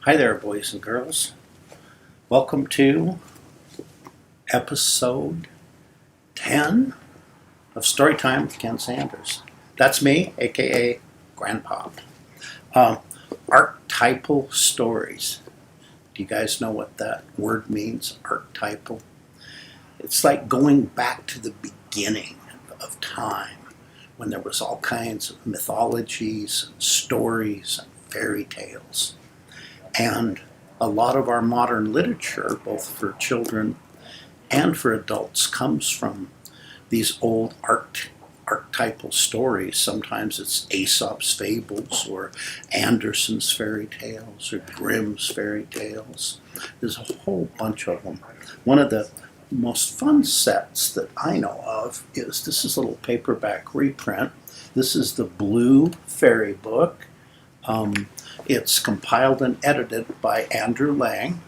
Hi there, boys and girls. Welcome to episode 10 of Storytime with Ken Sanders. That's me, aka Grandpa. Archetypal stories. Do you guys know what that word means, archetypal? It's like going back to the beginning of time when there was all kinds of mythologies, and stories, and fairy tales. And a lot of our modern literature, both for children and for adults, comes from these old archetypal stories. Sometimes it's Aesop's fables or Andersen's fairy tales or Grimm's fairy tales. There's a whole bunch of them. One of the most fun sets that I know of is, this is a little paperback reprint. This is the Blue Fairy Book. It's compiled and edited by Andrew Lang.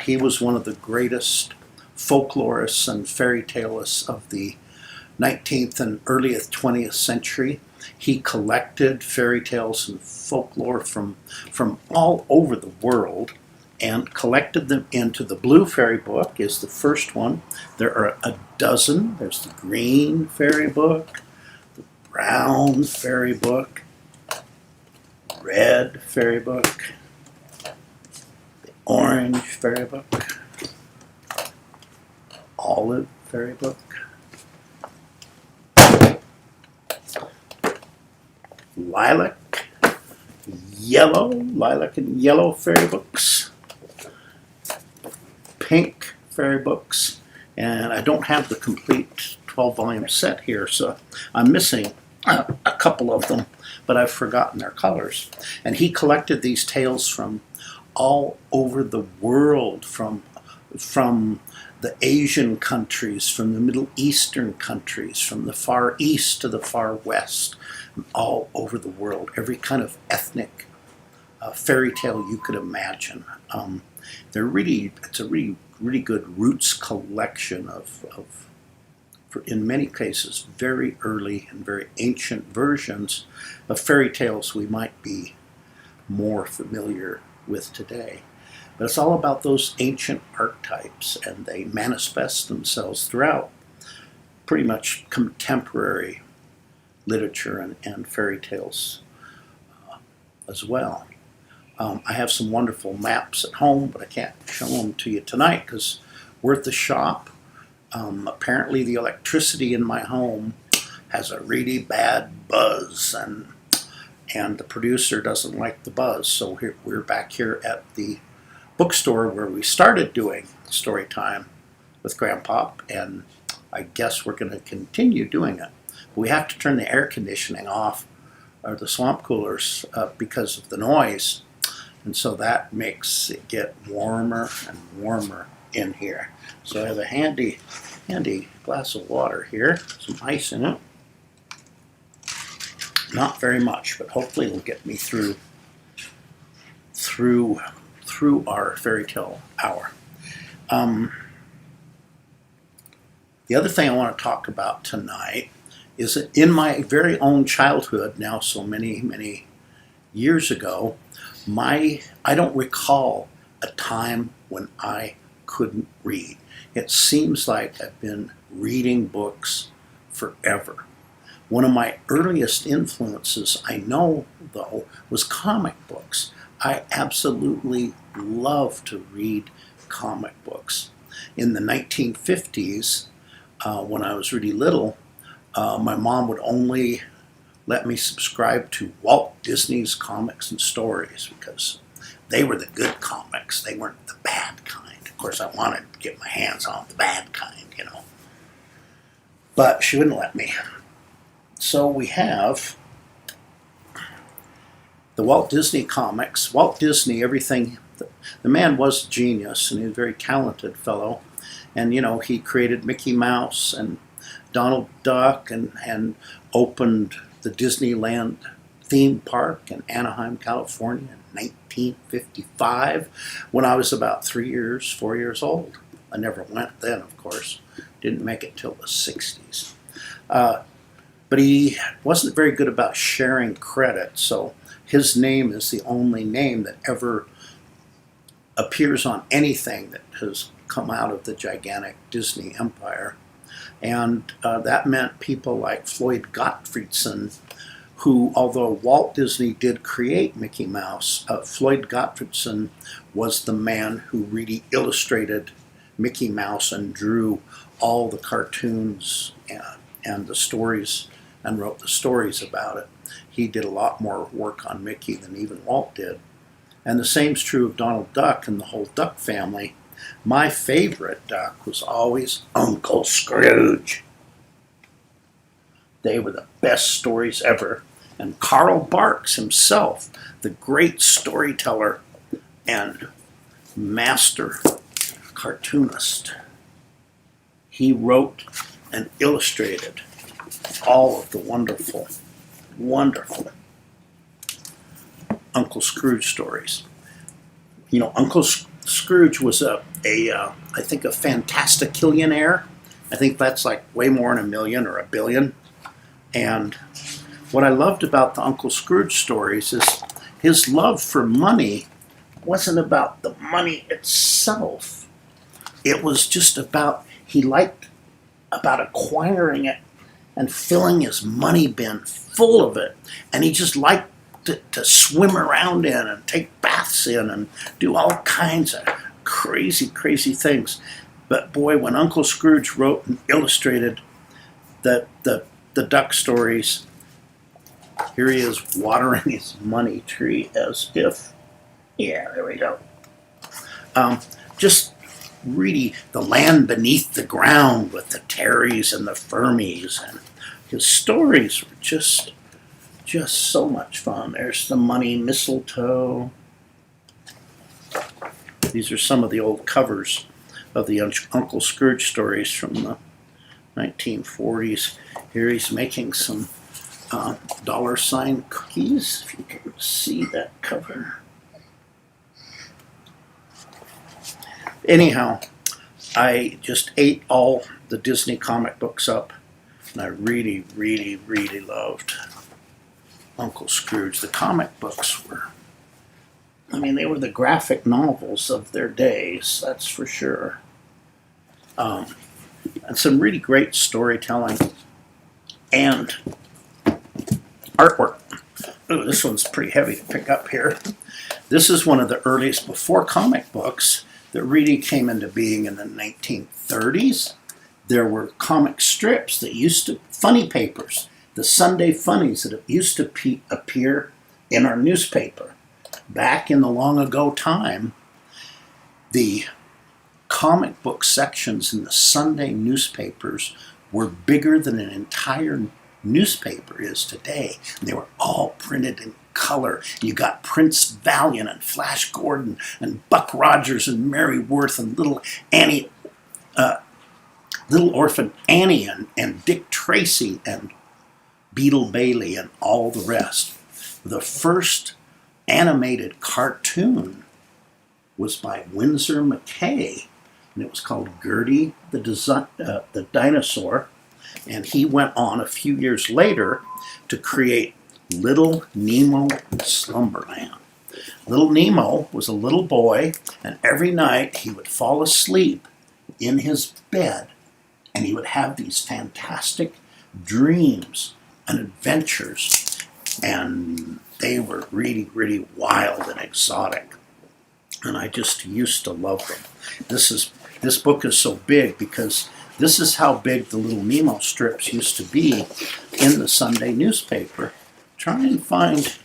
He was one of the greatest folklorists and fairy talists of the 19th and early 20th century. He collected fairy tales and folklore from all over the world and collected them into the Blue Fairy Book is the first one. There are a dozen. There's the Green Fairy Book, the Brown Fairy Book, Red Fairy Book, the Orange Fairy Book, Olive Fairy Book, Lilac and Yellow Fairy Books, Pink Fairy Books, and I don't have the complete 12-volume set here, so I'm missing a couple of them, but I've forgotten their colors. And he collected these tales from all over the world, from the Asian countries, from the Middle Eastern countries, from the Far East to the Far West, and all over the world. Every kind of ethnic fairy tale you could imagine. It's a really good roots collection of in many cases, very early and very ancient versions of fairy tales we might be more familiar with today. But it's all about those ancient archetypes, and they manifest themselves throughout pretty much contemporary literature and fairy tales as well. I have some wonderful maps at home, but I can't show them to you tonight because we're at the shop. Apparently the electricity in my home has a really bad buzz, and the producer doesn't like the buzz. So we're back here at the bookstore where we started doing story time with Grandpa, and I guess we're going to continue doing it. But we have to turn the air conditioning off, or the swamp coolers, because of the noise, and so that makes it get warmer and warmer in here. So I have a handy glass of water here, some ice in it. Not very much, but hopefully it'll get me through our fairy tale hour. The other thing I want to talk about tonight is that in my very own childhood, now so many years ago, I don't recall a time when I couldn't read. It seems like I've been reading books forever. One of my earliest influences, I know though, was comic books. I absolutely love to read comic books. In the 1950s, when I was really little, my mom would only let me subscribe to Walt Disney's Comics and Stories because they were the good comics. They weren't the bad kind. Of course, I wanted to get my hands on the bad kind, But she wouldn't let me. So we have the Walt Disney comics. Walt Disney, everything, the man was a genius, and he was a very talented fellow. And, he created Mickey Mouse and Donald Duck and opened the Disneyland theme park in Anaheim, California in 1955 when I was about 4 years old. I never went then, of course. Didn't make it till the 60s. But he wasn't very good about sharing credit, so his name is the only name that ever appears on anything that has come out of the gigantic Disney empire. And that meant people like Floyd Gottfriedson, who, although Walt Disney did create Mickey Mouse, Floyd Gottfriedson was the man who really illustrated Mickey Mouse and drew all the cartoons and the stories and wrote the stories about it. He did a lot more work on Mickey than even Walt did. And the same's true of Donald Duck and the whole Duck family. My favorite Duck was always Uncle Scrooge. They were the best stories ever. And Carl Barks himself, the great storyteller and master cartoonist, he wrote and illustrated all of the wonderful, wonderful Uncle Scrooge stories. You know, Uncle Scrooge was I think a fantasticillionaire. I think that's like way more than $1 million or $1 billion. And what I loved about the Uncle Scrooge stories is his love for money wasn't about the money itself. It was just about, he liked about acquiring it and filling his money bin full of it. And he just liked to swim around in and take baths in and do all kinds of crazy, crazy things. But boy, when Uncle Scrooge wrote and illustrated the Duck stories, here he is watering his money tree as if, yeah, there we go. Just really the land beneath the ground with the Terrys and the Fermies, and his stories were just so much fun. There's the money mistletoe. These are some of the old covers of the Uncle Scrooge stories from the 1940s. Here he's making some $sign cookies, if you can see that cover. Anyhow, I just ate all the Disney comic books up, and I really, really, really loved Uncle Scrooge. The comic books were, I mean, they were the graphic novels of their days, that's for sure. And some really great storytelling and artwork. Ooh, this one's pretty heavy to pick up here. This is one of the earliest before comic books that really came into being in the 1930s. There were comic strips that used to, funny papers, the Sunday funnies that used to appear in our newspaper. Back in the long ago time, the comic book sections in the Sunday newspapers were bigger than an entire newspaper is today. And they were all printed in color. You got Prince Valiant and Flash Gordon and Buck Rogers and Mary Worth and Little Annie, Little Orphan Annie and Dick Tracy and Beetle Bailey and all the rest. The first animated cartoon was by Winsor McKay, and it was called Gertie the Dinosaur. And he went on a few years later to create Little Nemo in Slumberland. Little Nemo was a little boy, and every night he would fall asleep in his bed, and he would have these fantastic dreams and adventures, and they were really, really wild and exotic. And I just used to love them. This book is so big because this is how big the Little Nemo strips used to be in the Sunday newspaper. Try and find,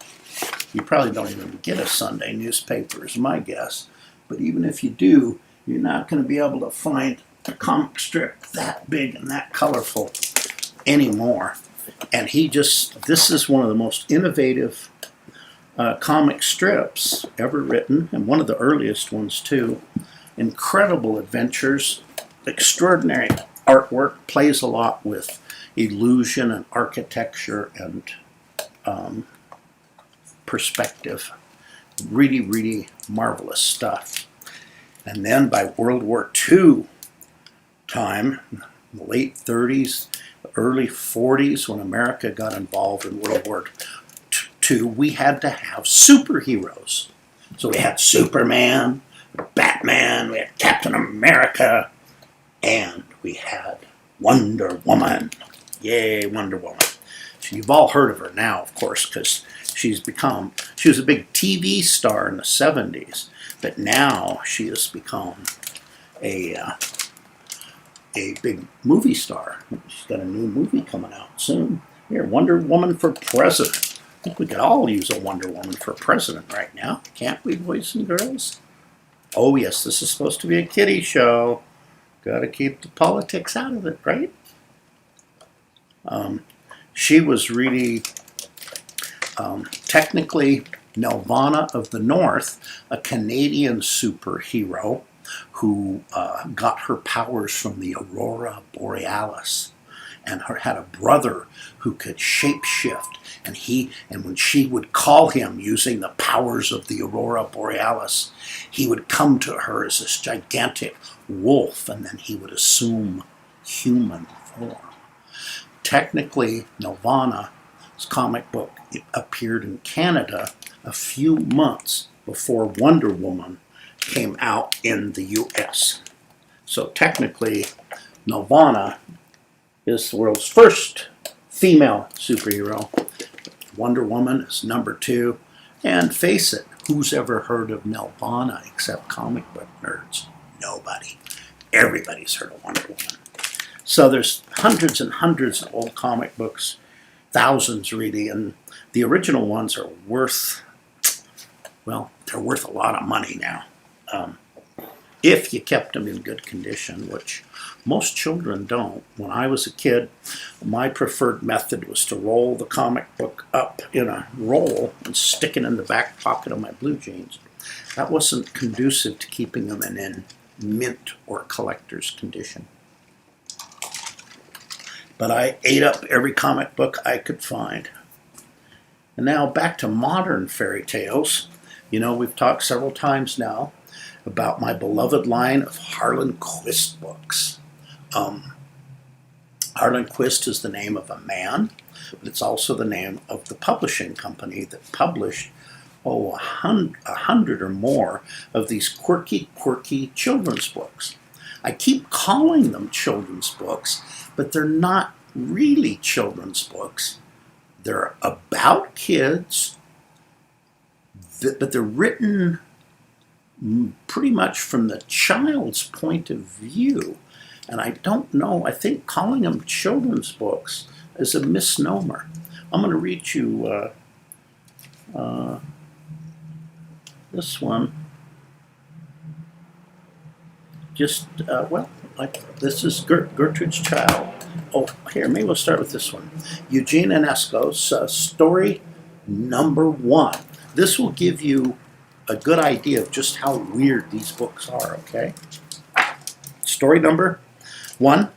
you probably don't even get a Sunday newspaper is my guess, but even if you do, you're not going to be able to find a comic strip that big and that colorful anymore. And this is one of the most innovative comic strips ever written, and one of the earliest ones too. Incredible adventures, extraordinary artwork, plays a lot with illusion and architecture and perspective. Really, really marvelous stuff. And then by World War II time, the late 30s, early 40s, when America got involved in World War II, we had to have superheroes. So we had Superman, Batman, we had Captain America, and we had Wonder Woman. Yay, Wonder Woman. You've all heard of her now, of course, because she was a big TV star in the 70s, but now she has become a big movie star. She's got a new movie coming out soon. Here, Wonder Woman for President. I think we could all use a Wonder Woman for president right now, can't we, boys and girls? Oh yes, this is supposed to be a kiddie show. Got to keep the politics out of it, right? She was really technically Nelvana of the North, a Canadian superhero who got her powers from the Aurora Borealis, and had a brother who could shapeshift, and when she would call him using the powers of the Aurora Borealis, he would come to her as this gigantic wolf, and then he would assume human form. Technically, Nelvana's comic book appeared in Canada a few months before Wonder Woman came out in the US. So technically, Nelvana is the world's first female superhero. Wonder Woman is number 2. And face it, who's ever heard of Nelvana except comic book nerds? Nobody. Everybody's heard of Wonder Woman. So there's hundreds and hundreds of old comic books, thousands really, and the original ones are worth, well, they're worth a lot of money now. If you kept them in good condition, which most children don't. When I was a kid, my preferred method was to roll the comic book up in a roll and stick it in the back pocket of my blue jeans. That wasn't conducive to keeping them in mint or collector's condition. But I ate up every comic book I could find. And now back to modern fairy tales. You know, we've talked several times now about my beloved line of Harlan Quist books. Harlan Quist is the name of a man, but it's also the name of the publishing company that published, 100 or more of these quirky children's books. I keep calling them children's books, but they're not really children's books. They're about kids, but they're written pretty much from the child's point of view. And I don't know, I think calling them children's books is a misnomer. I'm going to read you this one. This is Gertrude's Child. Oh, here, maybe we'll start with this one. Eugene Ionesco's story number 1. This will give you a good idea of just how weird these books are, okay? Story number 1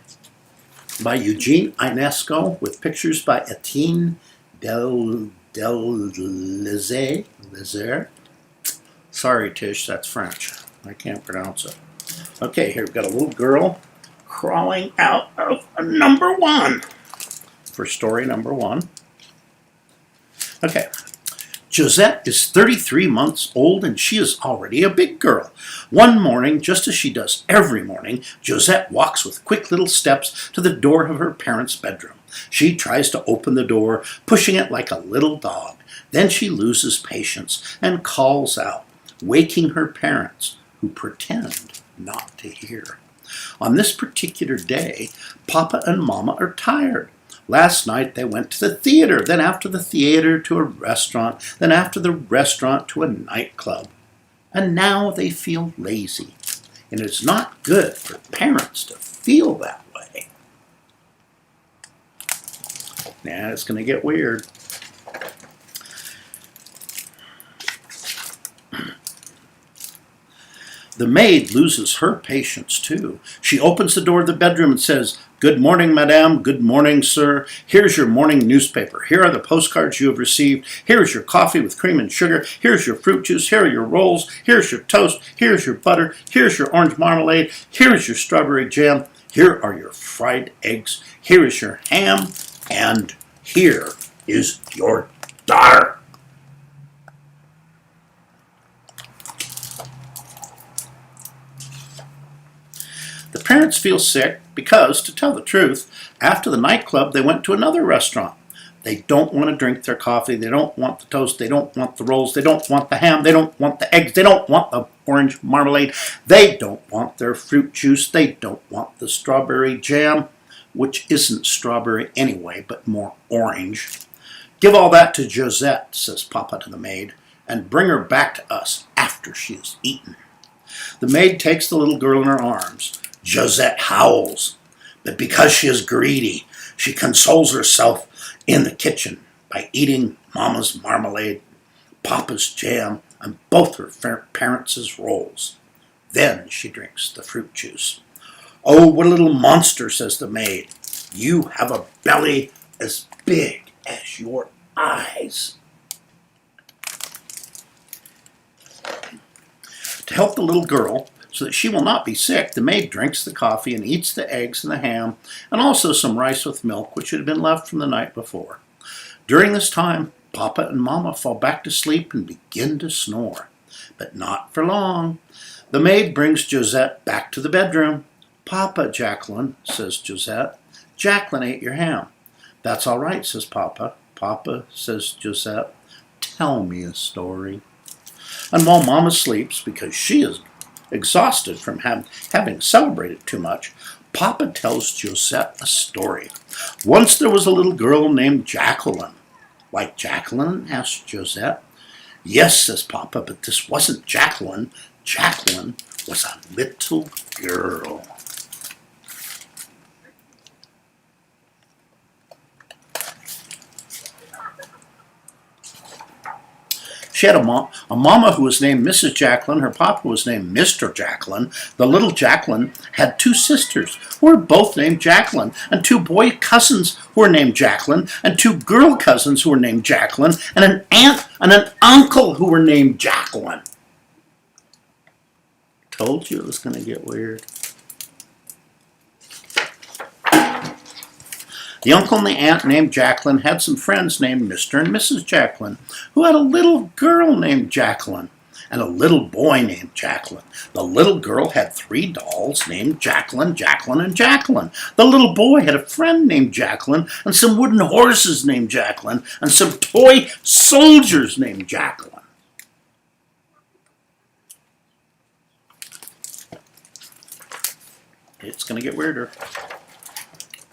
by Eugene Ionesco with pictures by Etienne Lizer. Sorry, Tish, that's French. I can't pronounce it. Okay, here we've got a little girl crawling out of number 1 for story number 1. Okay. Josette is 33 months old and she is already a big girl. One morning, just as she does every morning, Josette walks with quick little steps to the door of her parents' bedroom. She tries to open the door, pushing it like a little dog. Then she loses patience and calls out, waking her parents, who pretend not to hear. On this particular day, Papa and Mama are tired. Last night they went to the theater, then after the theater to a restaurant, then after the restaurant to a nightclub. And now they feel lazy. And it's not good for parents to feel that way. Now it's going to get weird. The maid loses her patience too. She opens the door of the bedroom and says, "Good morning, madame. Good morning, sir. Here's your morning newspaper. Here are the postcards you have received. Here's your coffee with cream and sugar. Here's your fruit juice. Here are your rolls. Here's your toast. Here's your butter. Here's your orange marmalade. Here's your strawberry jam. Here are your fried eggs. Here is your ham. And here is your daughter." The parents feel sick because, to tell the truth, after the nightclub they went to another restaurant. They don't want to drink their coffee, they don't want the toast, they don't want the rolls, they don't want the ham, they don't want the eggs, they don't want the orange marmalade, they don't want their fruit juice, they don't want the strawberry jam, which isn't strawberry anyway, but more orange. Give all that to Josette, says Papa to the maid, and bring her back to us after she has eaten. The maid takes the little girl in her arms. Josette howls, but because she is greedy, she consoles herself in the kitchen by eating Mama's marmalade, Papa's jam, and both her parents' rolls. Then she drinks the fruit juice. Oh, what a little monster, says the maid. You have a belly as big as your eyes. To help the little girl, so that she will not be sick, the maid drinks the coffee and eats the eggs and the ham, and also some rice with milk, which had been left from the night before. During this time, Papa and Mama fall back to sleep and begin to snore. But not for long. The maid brings Josette back to the bedroom. Papa, Jacqueline, says Josette. Jacqueline ate your ham. That's all right, says Papa. Papa, says Josette, tell me a story. And while Mama sleeps, because she is exhausted from having celebrated too much, Papa tells Josette a story. Once there was a little girl named Jacqueline. Like Jacqueline? Asked Josette. Yes, says Papa, but this wasn't Jacqueline. Jacqueline was a little girl. She had a mama who was named Mrs. Jacqueline. Her papa was named Mr. Jacqueline. The little Jacqueline had two sisters who were both named Jacqueline, and two boy cousins who were named Jacqueline, and two girl cousins who were named Jacqueline, and an aunt and an uncle who were named Jacqueline. Told you it was going to get weird. The uncle and the aunt named Jacqueline had some friends named Mr. and Mrs. Jacqueline, who had a little girl named Jacqueline and a little boy named Jacqueline. The little girl had 3 dolls named Jacqueline, Jacqueline, and Jacqueline. The little boy had a friend named Jacqueline and some wooden horses named Jacqueline and some toy soldiers named Jacqueline. It's going to get weirder.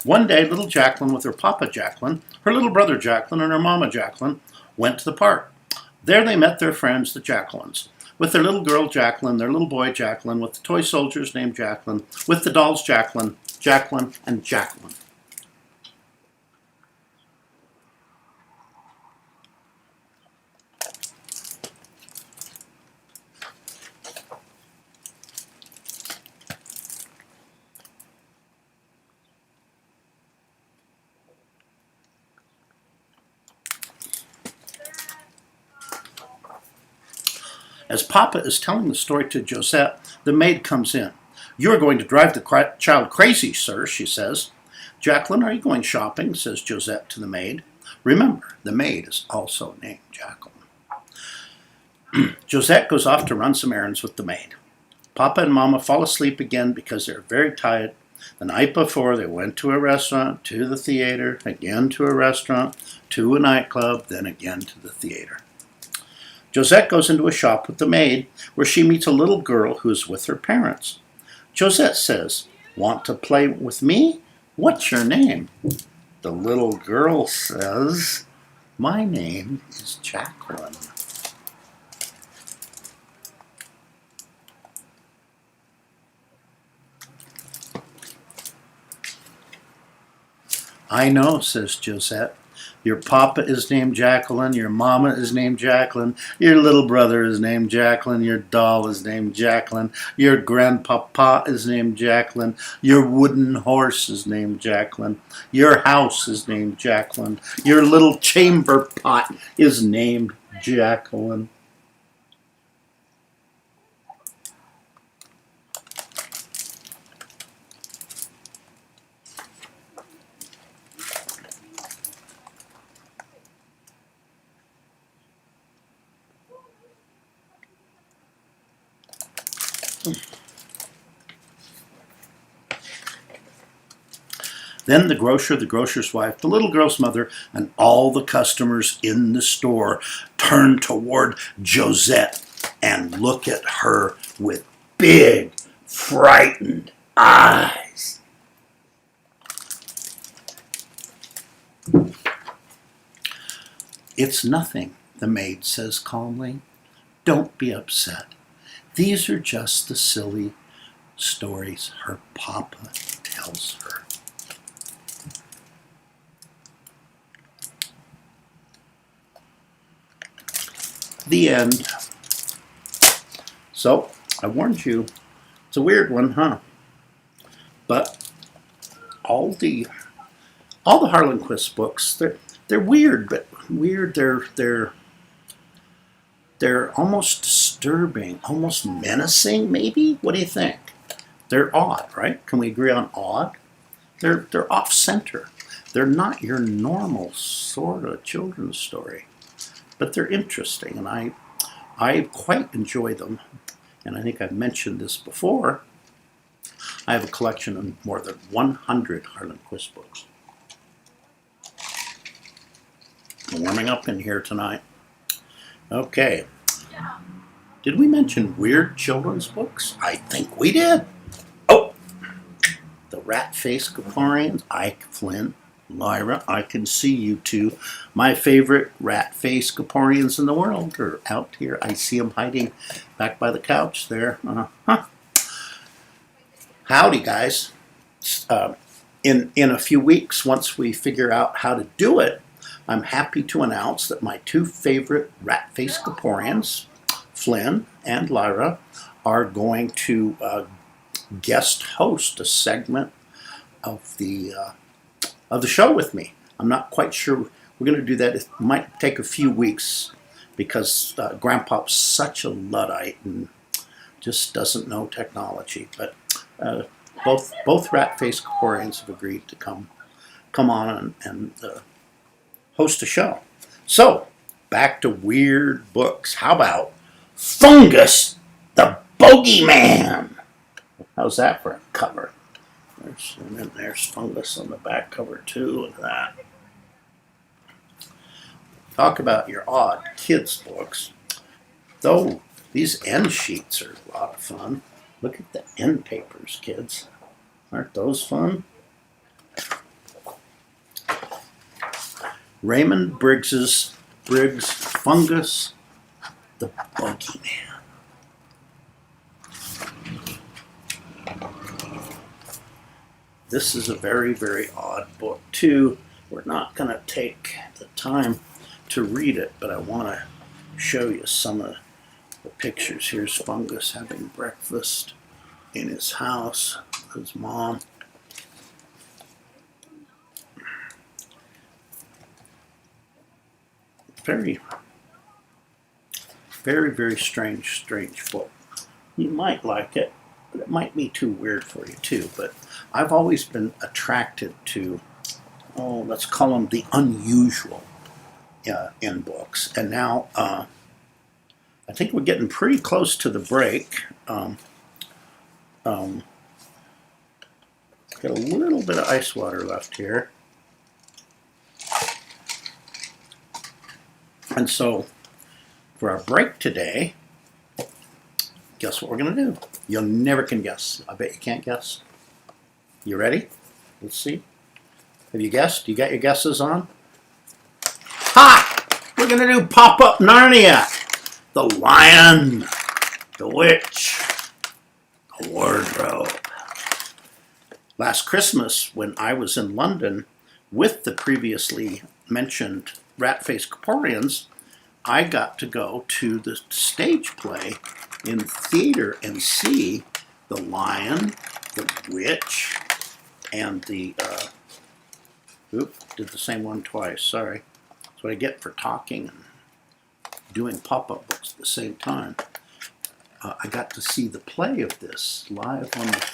One day, little Jacqueline with her papa Jacqueline, her little brother Jacqueline, and her mama Jacqueline went to the park. There they met their friends, the Jacquelines, with their little girl Jacqueline, their little boy Jacqueline, with the toy soldiers named Jacqueline, with the dolls Jacqueline, Jacqueline, and Jacqueline. As Papa is telling the story to Josette, the maid comes in. You are going to drive the child crazy, sir, she says. Jacqueline, are you going shopping? Says Josette to the maid. Remember, the maid is also named Jacqueline. Josette goes off to run some errands with the maid. Papa and Mama fall asleep again because they're very tired. The night before, they went to a restaurant, to the theater, again to a restaurant, to a nightclub, then again to the theater. Josette goes into a shop with the maid where she meets a little girl who is with her parents. Josette says, "Want to play with me? What's your name?" The little girl says, "My name is Jacqueline." I know, says Josette. Your papa is named Jacqueline, your mama is named Jacqueline, your little brother is named Jacqueline, your doll is named Jacqueline, your grandpapa is named Jacqueline, your wooden horse is named Jacqueline, your house is named Jacqueline, your little chamber pot is named Jacqueline. Then the grocer, the grocer's wife, the little girl's mother, and all the customers in the store turned toward Josette and looked at her with big, frightened eyes. It's nothing, the maid says calmly. Don't be upset. These are just the silly stories her papa tells her. The end. So, I warned you, it's a weird one, huh? But all the Harlequin books, they're weird, but weird. They're almost disturbing, almost menacing, maybe. What do you think? They're odd, right? Can we agree on odd? They're off center. They're not your normal sort of children's story, but they're interesting, and I quite enjoy them. And I think I've mentioned this before. I have a collection of more than 100 Harlan Quist books. I'm warming up in here tonight. Okay. Did we mention weird children's books? I think we did. Oh! The Rat-Faced Caporians, Ike, Flynn, Lyra, I can see you two. My favorite rat-faced Caporians in the world are out here. I see them hiding back by the couch there. Howdy, guys. In a few weeks, once we figure out how to do it, I'm happy to announce that my two favorite rat-faced Caporians, Flynn and Lyra, are going to guest host a segment of the show with me. I'm not quite sure we're going to do that. It might take a few weeks because Grandpa's such a Luddite and just doesn't know technology. But both rat-faced Caporians have agreed to come on and host a show. So back to weird books. How about Fungus the Bogeyman? How's that for a cover? And then there's Fungus on the back cover too. Look at that. Talk about your odd kids books. Though these end sheets are a lot of fun. Look at the end papers, kids. Aren't those fun? Raymond Briggs' Fungus the Bogeyman. This is a very, very odd book, too. We're not going to take the time to read it, but I want to show you some of the pictures. Here's Fungus having breakfast in his house with his mom. Very, very, very strange book. You might like it, but it might be too weird for you too. But I've always been attracted to, let's call them the unusual in books. And now I think we're getting pretty close to the break. Got a little bit of ice water left here. And so for our break today, guess what we're going to do? You never can guess. I bet you can't guess. You ready? Let's see. Have you guessed? You got your guesses on? Ha! We're going to do Pop-Up Narnia. The Lion, the Witch, the Wardrobe. Last Christmas, when I was in London with the previously mentioned Rat-Faced Caporians, I got to go to the stage play in theater and see the Lion, the Witch, and the, did the same one twice, sorry. That's what I get for talking and doing pop-up books at the same time. I got to see the play of this live on the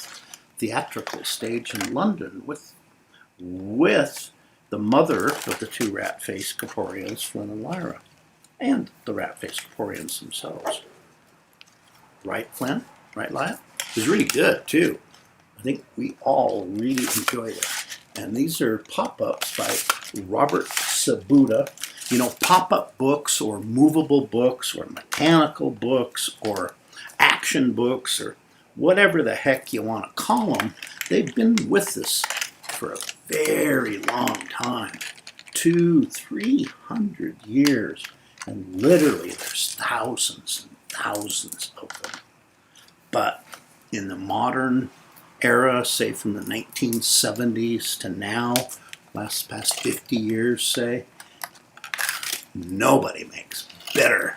theatrical stage in London with the mother of the two rat-faced Caporians, Flynn and Lyra, and the rat-faced Caporians themselves. Right, Flynn? Right, Lyra? It was really good, too. I think we all really enjoyed it. And these are pop-ups by Robert Sabuda. You know, pop-up books or movable books or mechanical books or action books or whatever the heck you want to call them, they've been with us for a very long time. 200-300 years. And literally there's thousands and thousands of them. But in the modern era, say from the 1970s to now, past 50 years, say, nobody makes better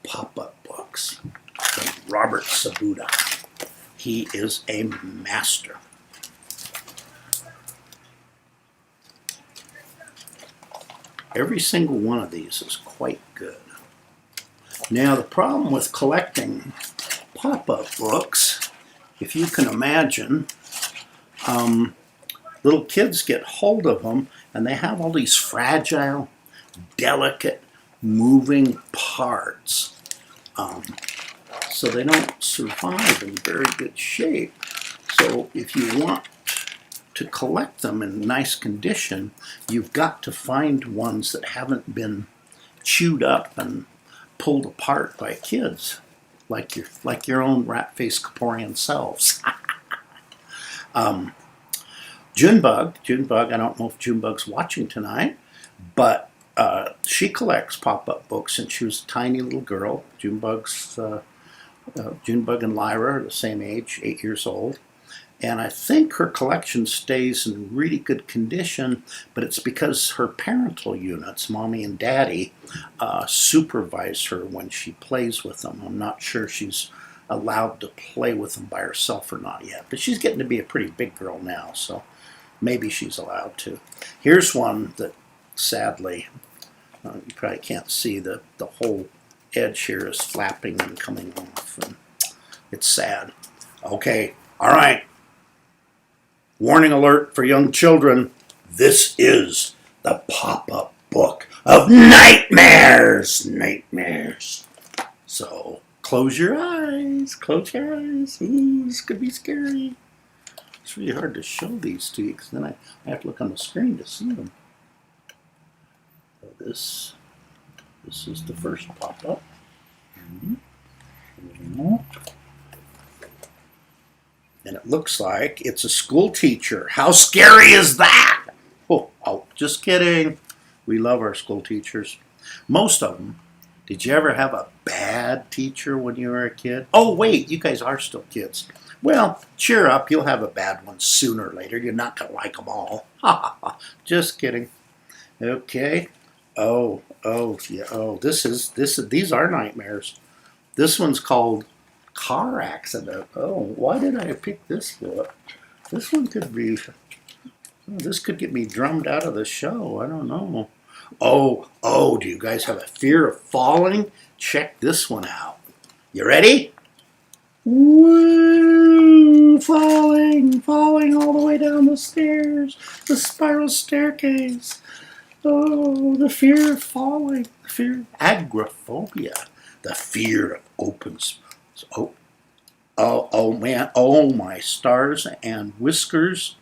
pop-up books than Robert Sabuda. He is a master. Every single one of these is quite good. Now, the problem with collecting pop-up books, if you can imagine, little kids get hold of them and they have all these fragile, delicate, moving parts. So they don't survive in very good shape. So if you want to collect them in nice condition, you've got to find ones that haven't been chewed up and pulled apart by kids, like your own rat-faced Caporian selves. Junebug, I don't know if Junebug's watching tonight, but she collects pop-up books since she was a tiny little girl. Junebug and Lyra are the same age, 8 years old. And I think her collection stays in really good condition, but it's because her parental units, Mommy and Daddy, supervise her when she plays with them. I'm not sure she's allowed to play with them by herself or not yet, but she's getting to be a pretty big girl now, so maybe she's allowed to. Here's one that, sadly, you probably can't see, the whole edge here is flapping and coming off, and it's sad. Okay, all right. Warning alert for young children. This is the pop-up book of nightmares. Nightmares. So close your eyes. Close your eyes. Ooh, this could be scary. It's really hard to show these to you because then I have to look on the screen to see them. So this is the first pop-up. And it looks like it's a school teacher. How scary is that? Oh, just kidding. We love our school teachers. Most of them. Did you ever have a bad teacher when you were a kid? Oh, wait, you guys are still kids. Well, cheer up. You'll have a bad one sooner or later. You're not going to like them all. Just kidding. Okay. Oh, yeah. Oh, these are nightmares. This one's called Car Accident. Oh, why did I pick this book? This one could be, this could get me drummed out of the show. I don't know. Oh, do you guys have a fear of falling? Check this one out. You ready? Woo! Falling all the way down the stairs, the spiral staircase. Oh, the fear of falling, the fear of agoraphobia, the fear of open space. Oh man, oh my stars and whiskers.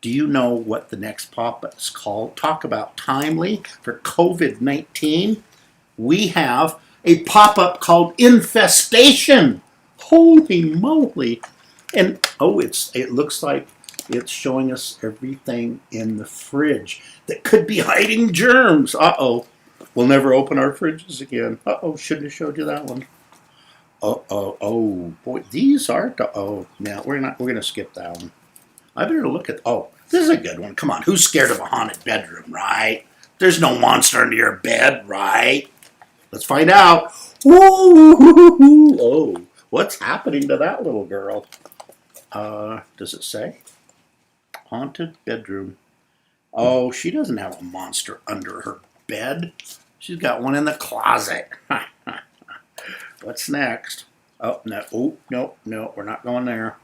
Do you know what the next pop-up is called? Talk about timely for COVID-19. We have a pop-up called Infestation. Holy moly. And it looks like it's showing us everything in the fridge that could be hiding germs. Uh-oh. We'll never open our fridges again. Uh-oh, shouldn't have showed you that one. Oh, boy, these are, now we're going to skip that one. I better look at, this is a good one. Come on, who's scared of a haunted bedroom, right? There's no monster under your bed, right? Let's find out. Ooh, oh, what's happening to that little girl? Does it say? Haunted bedroom. Oh, she doesn't have a monster under her bed. She's got one in the closet. What's next? Oh, no, we're not going there.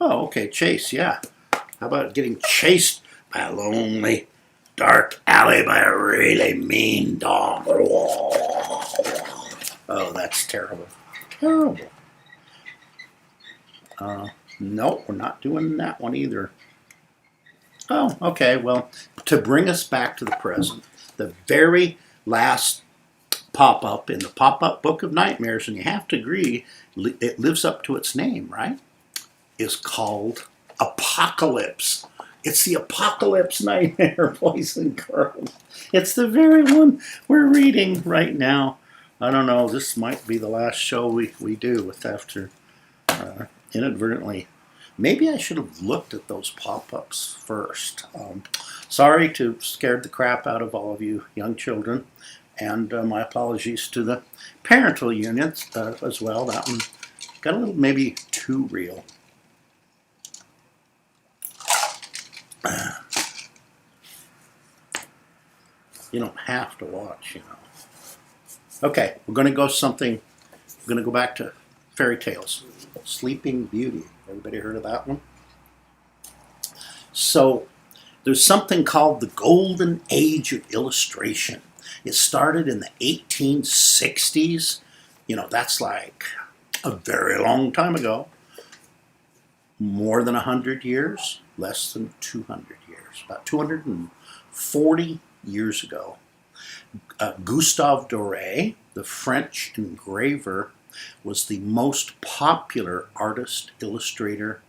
Okay, chase, yeah. How about getting chased by a lonely, dark alley by a really mean dog? Oh, that's terrible. Terrible. No, we're not doing that one either. Oh, okay. Well, to bring us back to the present, the very last pop-up in the pop-up book of nightmares, and you have to agree it lives up to its name, right? Is called Apocalypse. It's the Apocalypse Nightmare, boys and girls. It's the very one we're reading right now. I don't know, this might be the last show we do with after inadvertently. Maybe I should have looked at those pop-ups first. Sorry to scared the crap out of all of you young children, and my apologies to the parental units as well. That one got a little maybe too real. You don't have to watch, you know. Okay, we're going to go back to fairy tales. Sleeping Beauty. Everybody heard of that one? So there's something called the Golden Age of Illustration. It started in the 1860s. You know, that's like a very long time ago. More than 100 years, less than 200 years, about 240 years ago. Gustave Doré, the French engraver, was the most popular artist illustrator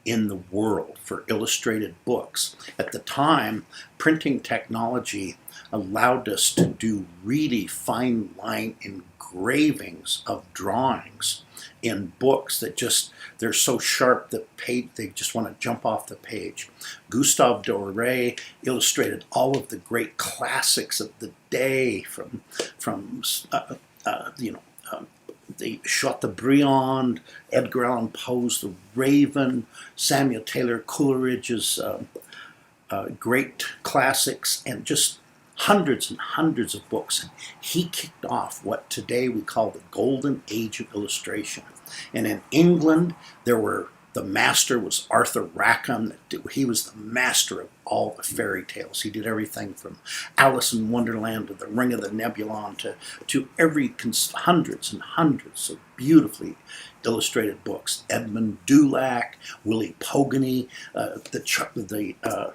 in the world for illustrated books. At the time, printing technology allowed us to do really fine line engravings of drawings in books that they're so sharp that they just want to jump off the page. Gustave Doré illustrated all of the great classics of the day from the Chateaubriand, Edgar Allan Poe's The Raven, Samuel Taylor Coleridge's great classics, and just hundreds and hundreds of books. And he kicked off what today we call the Golden Age of Illustration. And in England, the master was Arthur Rackham. He was the master of all the fairy tales. He did everything from Alice in Wonderland to The Ring of the Nebulon to hundreds and hundreds of beautifully illustrated books. Edmund Dulac, Willie Pogany, the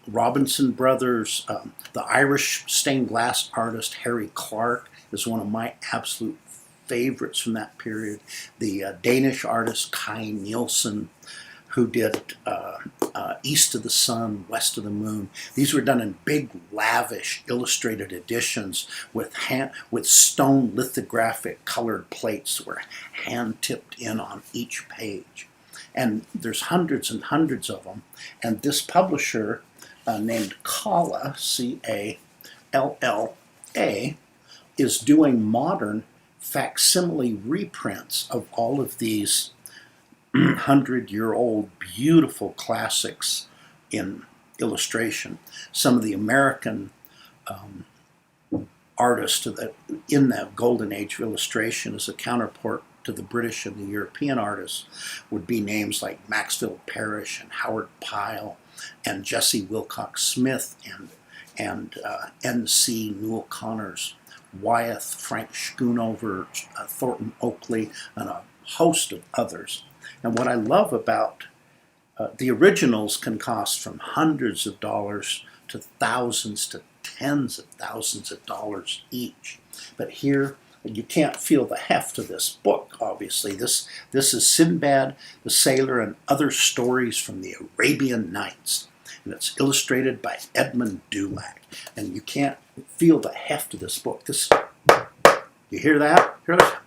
Robinson brothers, the Irish stained glass artist Harry Clark is one of my absolute favorites from that period. The Danish artist Kai Nielsen, who did East of the Sun, West of the Moon. These were done in big, lavish, illustrated editions with stone lithographic colored plates that were hand-tipped in on each page. And there's hundreds and hundreds of them. And this publisher named Calla, C-A-L-L-A, is doing modern facsimile reprints of all of these 100-year-old beautiful classics in illustration. Some of the American artists in that golden age of illustration as a counterpart to the British and the European artists would be names like Maxfield Parrish and Howard Pyle and Jesse Wilcox Smith and N.C. Newell Connors, Wyeth, Frank Schoonover, Thornton Oakley, and a host of others. And what I love about the originals can cost from hundreds of dollars to thousands to tens of thousands of dollars each. But here, you can't feel the heft of this book, obviously. This is Sinbad the Sailor and Other Stories from the Arabian Nights. And it's illustrated by Edmund Dulac. And you can't feel the heft of this book. You hear that?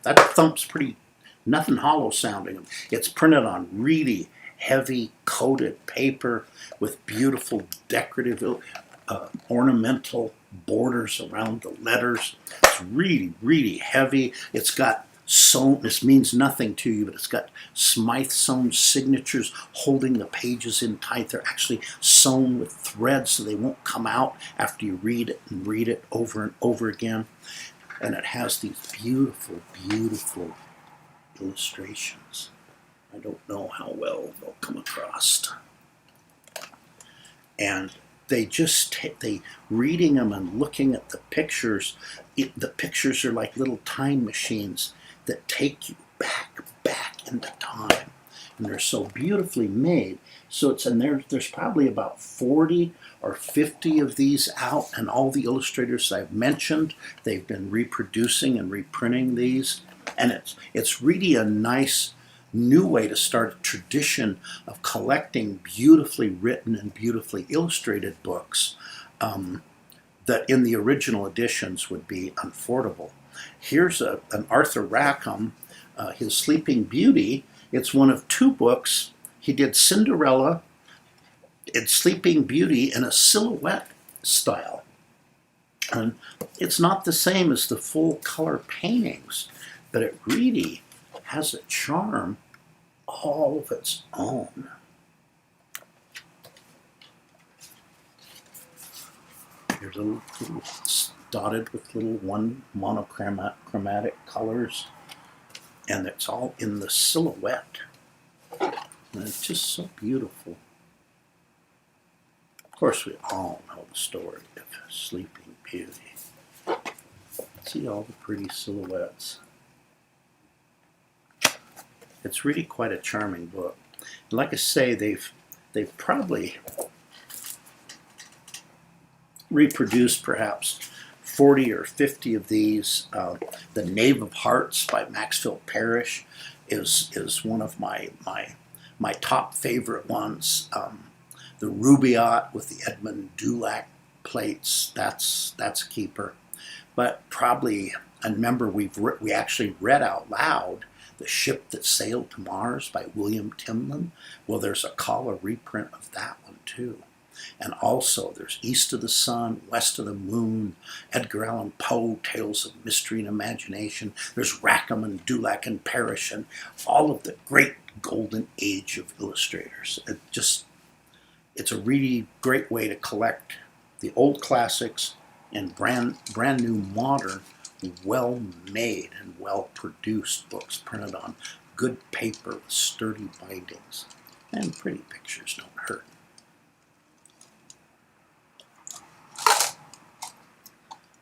That thumps pretty, nothing hollow sounding. It's printed on really heavy coated paper with beautiful decorative ornamental borders around the letters. It's really, really heavy. It's got sewn, this means nothing to you, but it's got Smythe sewn signatures holding the pages in tight. They're actually sewn with threads so they won't come out after you read it over and over again. And it has these beautiful, beautiful illustrations. I don't know how well they'll come across. And they reading them and looking at the pictures, the pictures are like little time machines that take you back into time. and they're so beautifully made. So there's probably about 40 or 50 of these out, and all the illustrators I've mentioned, they've been reproducing and reprinting these, and it's really a nice new way to start a tradition of collecting beautifully written and beautifully illustrated books that in the original editions would be unaffordable. Here's an Arthur Rackham, his Sleeping Beauty. It's one of two books. He did Cinderella and Sleeping Beauty in a silhouette style. And it's not the same as the full color paintings, but it really has a charm all of its own. Here's a little dotted with little one monochromatic colors, and it's all in the silhouette, and it's just so beautiful. Of course, we all know the story of Sleeping Beauty. See all the pretty silhouettes. It's really quite a charming book. And like I say, they've probably reproduced perhaps 40 or 50 of these. The Knave of Hearts by Maxfield Parrish is one of my top favorite ones. The Rubaiyat with the Edmund Dulac plates, that's a keeper. But probably, I remember we actually read out loud The Ship That Sailed to Mars by William Timlin. Well, there's a color reprint of that one too. And also there's East of the Sun, West of the Moon, Edgar Allan Poe, Tales of Mystery and Imagination. There's Rackham and Dulac and Parrish and all of the great golden age of illustrators. It's a really great way to collect the old classics and brand new modern, well-made and well-produced books printed on good paper with sturdy bindings. And pretty pictures don't hurt.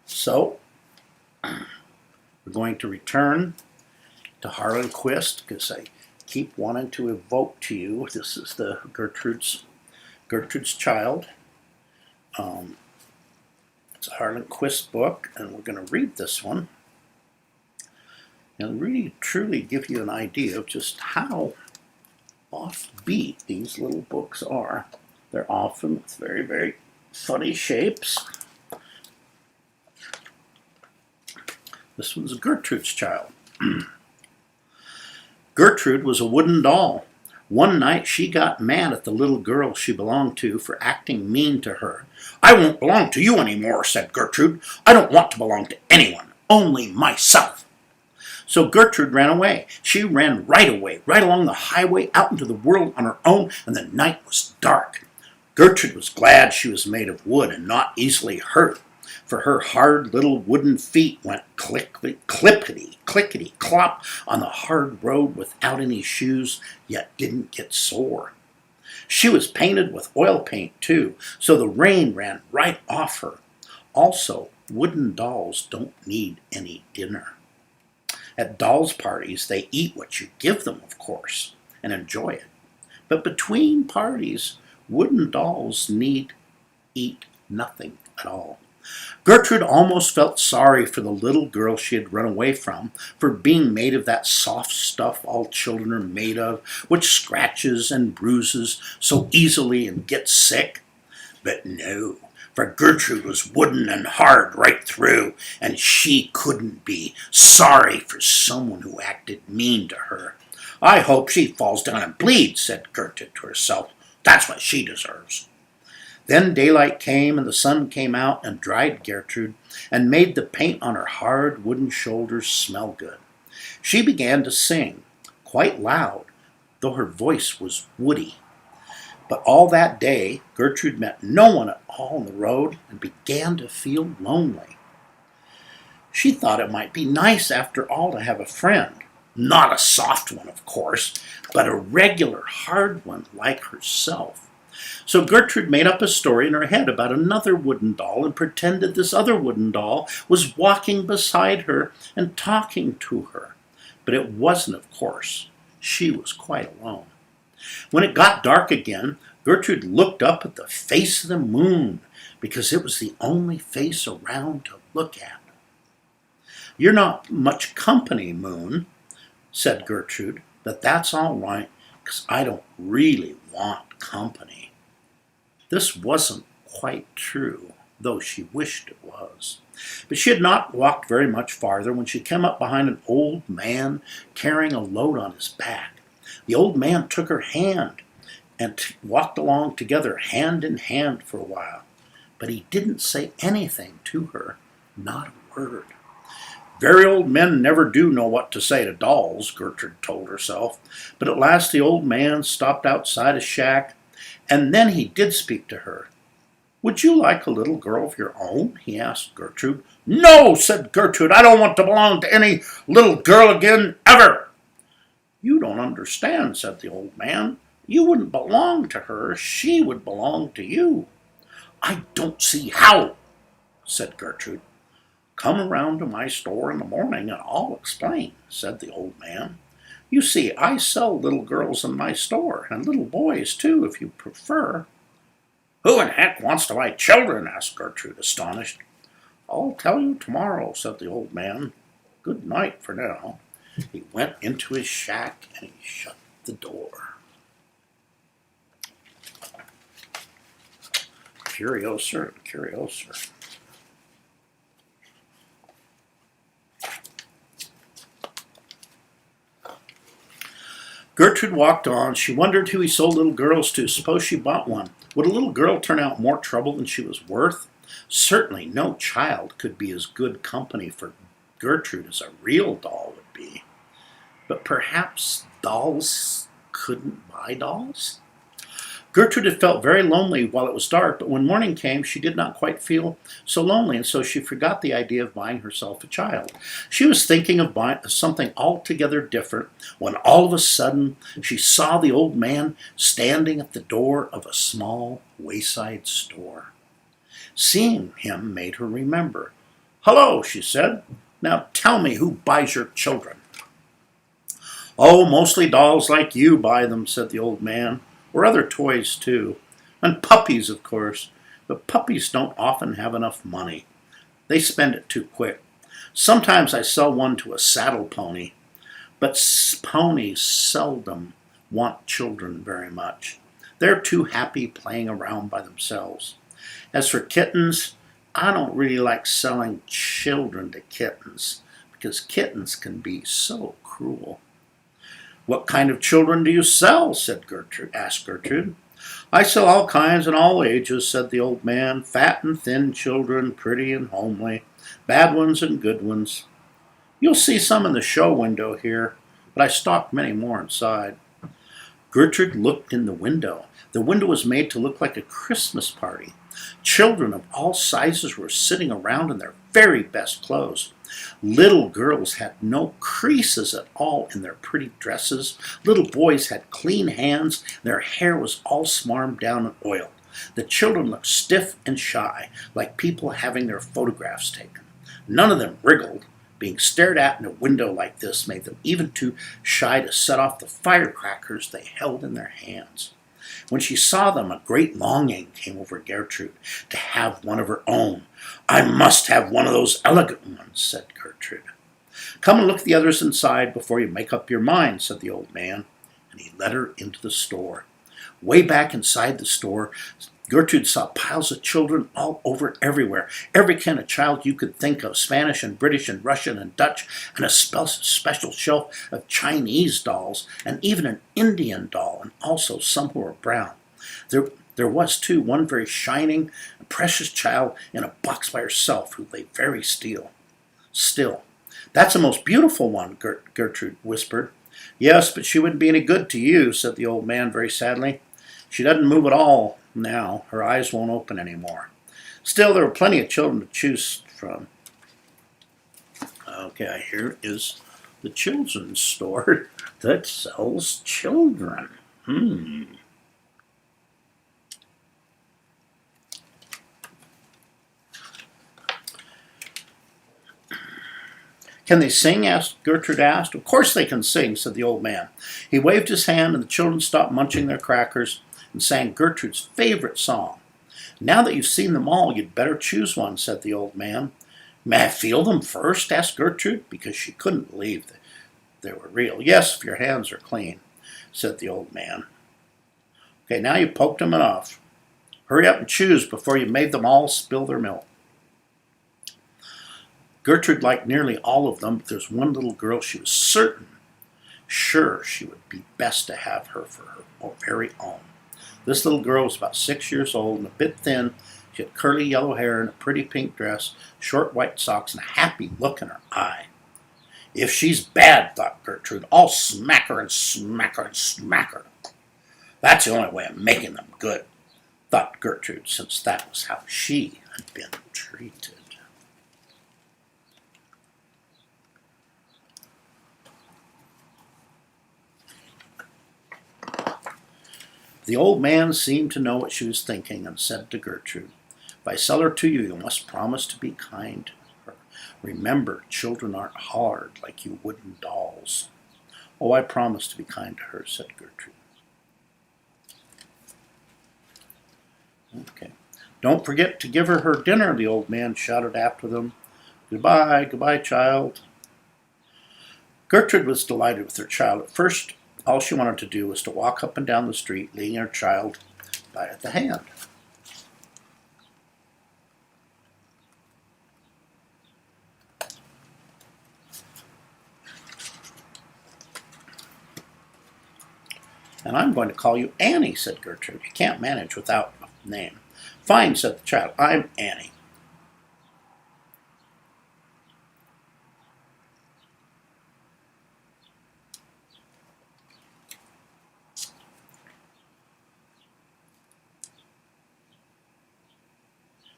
So, we're going to return to Harlan Quist because I keep wanting to evoke to you. This is the Gertrude's Child. It's a Harlan Quist book, and we're going to read this one and really truly give you an idea of just how offbeat these little books are. They're often with very, very funny shapes. This one's Gertrude's Child. Gertrude was a wooden doll. One night she got mad at the little girl she belonged to for acting mean to her. "I won't belong to you anymore," said Gertrude. "I don't want to belong to anyone, only myself." So Gertrude ran away. She ran right away, right along the highway out into the world on her own, and the night was dark. Gertrude was glad she was made of wood and not easily hurt, for her hard little wooden feet went clippity, clickety, clop on the hard road without any shoes, yet didn't get sore. She was painted with oil paint too, so the rain ran right off her. Also, wooden dolls don't need any dinner. At dolls' parties, they eat what you give them, of course, and enjoy it. But between parties, wooden dolls need eat nothing at all. Gertrude almost felt sorry for the little girl she had run away from, for being made of that soft stuff all children are made of, which scratches and bruises so easily and gets sick. But no, for Gertrude was wooden and hard right through, and she couldn't be sorry for someone who acted mean to her. "I hope she falls down and bleeds," said Gertrude to herself. "That's what she deserves." Then daylight came, and the sun came out and dried Gertrude and made the paint on her hard wooden shoulders smell good. She began to sing, quite loud, though her voice was woody. But all that day, Gertrude met no one at all on the road and began to feel lonely. She thought it might be nice after all to have a friend. Not a soft one, of course, but a regular hard one like herself. So Gertrude made up a story in her head about another wooden doll and pretended this other wooden doll was walking beside her and talking to her. But it wasn't, of course. She was quite alone. When it got dark again, Gertrude looked up at the face of the moon because it was the only face around to look at. "You're not much company, Moon," said Gertrude, "but that's all right, because I don't really want company." This wasn't quite true, though she wished it was. But she had not walked very much farther when she came up behind an old man carrying a load on his back. The old man took her hand and walked along together hand in hand for a while. But he didn't say anything to her, not a word. Very old men never do know what to say to dolls, Gertrude told herself. But at last the old man stopped outside a shack, and then he did speak to her. "Would you like a little girl of your own?" he asked Gertrude. "No," said Gertrude. "I don't want to belong to any little girl again, ever." "You don't understand," said the old man. "You wouldn't belong to her. She would belong to you." "I don't see how," said Gertrude. "Come around to my store in the morning and I'll explain," said the old man. "You see, I sell little girls in my store, and little boys too, if you prefer." "Who in heck wants to buy children?" asked Gertrude, astonished. "I'll tell you tomorrow," said the old man. "Good night for now." He went into his shack and he shut the door. Curiouser and curiouser. Gertrude walked on. She wondered who he sold little girls to. Suppose she bought one. Would a little girl turn out more trouble than she was worth? Certainly no child could be as good company for Gertrude as a real doll would be. But perhaps dolls couldn't buy dolls? Gertrude had felt very lonely while it was dark, but when morning came, she did not quite feel so lonely, and so she forgot the idea of buying herself a child. She was thinking of buying something altogether different when all of a sudden she saw the old man standing at the door of a small wayside store. Seeing him made her remember. "Hello," she said. "Now tell me, who buys your children?" "Oh, mostly dolls like you buy them," said the old man. "Or other toys, too. And puppies, of course. But puppies don't often have enough money. They spend it too quick. Sometimes I sell one to a saddle pony. But ponies seldom want children very much. They're too happy playing around by themselves. As for kittens, I don't really like selling children to kittens, because kittens can be so cruel." "What kind of children do you sell?" asked Gertrude. "I sell all kinds and all ages," said the old man. "Fat and thin children, pretty and homely, bad ones and good ones. You'll see some in the show window here, but I stock many more inside." Gertrude looked in the window. The window was made to look like a Christmas party. Children of all sizes were sitting around in their very best clothes. Little girls had no creases at all in their pretty dresses. Little boys had clean hands. Their hair was all smarmed down and oiled. The children looked stiff and shy, like people having their photographs taken. None of them wriggled. Being stared at in a window like this made them even too shy to set off the firecrackers they held in their hands. When she saw them, a great longing came over Gertrude to have one of her own. "I must have one of those elegant ones," said Gertrude. "Come and look at the others inside before you make up your mind," said the old man, and he led her into the store. Way back inside the store, Gertrude saw piles of children all over everywhere. Every kind of child you could think of, Spanish and British and Russian and Dutch, and a special shelf of Chinese dolls, and even an Indian doll, and also some who were brown. There was, too, one very shining and precious child in a box by herself who lay very still. "That's a most beautiful one," Gertrude whispered. "Yes, but she wouldn't be any good to you," said the old man very sadly. "She doesn't move at all now. Her eyes won't open anymore." Still, there were plenty of children to choose from. Okay, here is the children's store that sells children. Can they sing? Gertrude asked. Of course they can sing, said the old man. He waved his hand, and the children stopped munching their crackers and sang Gertrude's favorite song. Now that you've seen them all, you'd better choose one, said the old man. May I feel them first? Asked Gertrude, because she couldn't believe that they were real. Yes, if your hands are clean, said the old man. Okay, now you've poked them enough. Hurry up and choose before you made them all spill their milk. Gertrude liked nearly all of them, but there's one little girl she was sure she would be best to have her for her very own. This little girl was about 6 years old and a bit thin. She had curly yellow hair and a pretty pink dress, short white socks, and a happy look in her eye. If she's bad, thought Gertrude, I'll smack her and smack her and smack her. That's the only way of making them good, thought Gertrude, since that was how she had been treated. The old man seemed to know what she was thinking and said to Gertrude, if I sell her to you, you must promise to be kind to her. Remember, children aren't hard like you wooden dolls. Oh, I promise to be kind to her, said Gertrude. Okay. Don't forget to give her dinner, the old man shouted after them. Goodbye, goodbye, child. Gertrude was delighted with her child. At first, all she wanted to do was to walk up and down the street, leading her child by the hand. And I'm going to call you Annie, said Gertrude. You can't manage without a name. Fine, said the child. I'm Annie.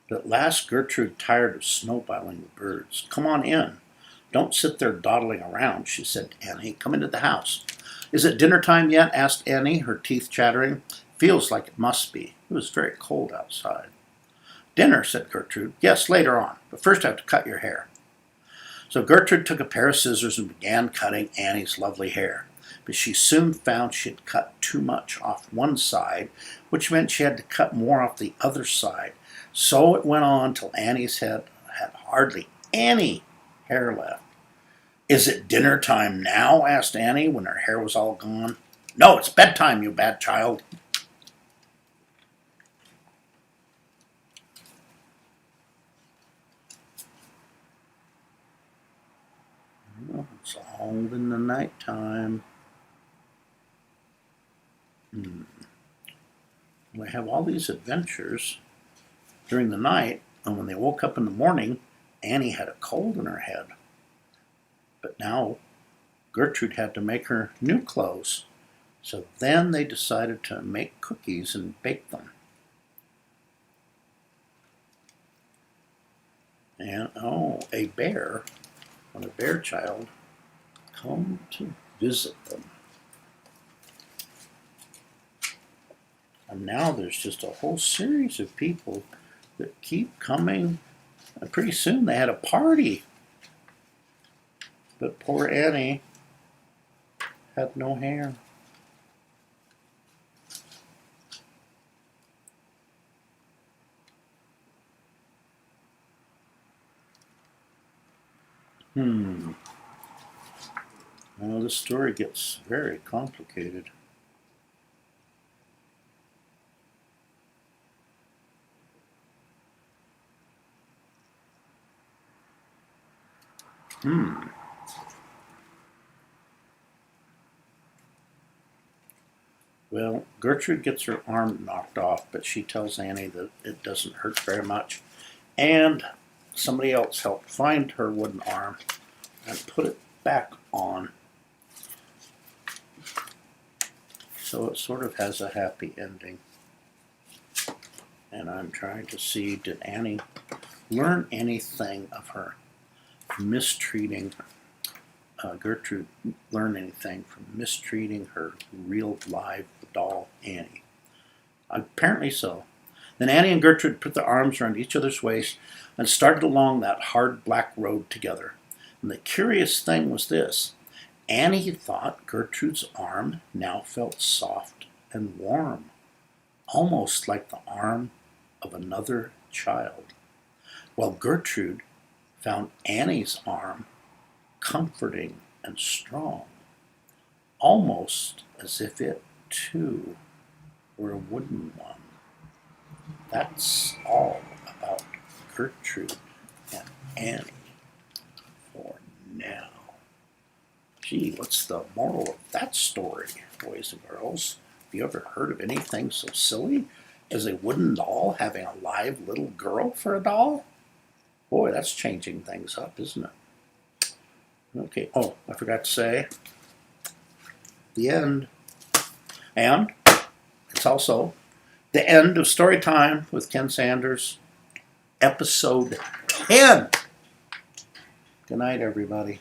But at last Gertrude tired of snowballing the birds. Come on in. Don't sit there dawdling around, she said to Annie. Come into the house. Is it dinner time yet? Asked Annie, her teeth chattering. Feels like it must be. It was very cold outside. Dinner, said Gertrude. Yes, later on. But first I have to cut your hair. So Gertrude took a pair of scissors and began cutting Annie's lovely hair. But she soon found she had cut too much off one side, which meant she had to cut more off the other side. So it went on till Annie's head had hardly any hair left. Is it dinner time now? Asked Annie when her hair was all gone. No, it's bedtime, you bad child. Well, it's all in the nighttime. They have all these adventures during the night, and when they woke up in the morning, Annie had a cold in her head. But now Gertrude had to make her new clothes. So then they decided to make cookies and bake them. And a bear, when a bear child, come to visit them. And now there's just a whole series of people that keep coming. And pretty soon they had a party. But poor Annie had no hair. Well, this story gets very complicated. Well, Gertrude gets her arm knocked off, but she tells Annie that it doesn't hurt very much. And somebody else helped find her wooden arm and put it back on. So it sort of has a happy ending. And I'm trying to see, did Annie learn anything of her mistreating Gertrude learn anything from mistreating her real live doll, Annie? Apparently so. Then Annie and Gertrude put their arms around each other's waist and started along that hard black road together. And the curious thing was this. Annie thought Gertrude's arm now felt soft and warm, almost like the arm of another child, while Gertrude found Annie's arm comforting and strong, almost as if it, too, were a wooden one. That's all about Gertrude and Annie for now. Gee, what's the moral of that story, boys and girls? Have you ever heard of anything so silly as a wooden doll having a live little girl for a doll? Boy, that's changing things up, isn't it? Okay, oh, I forgot to say, the end. And it's also the end of Story Time with Ken Sanders, episode 10. Good night, everybody.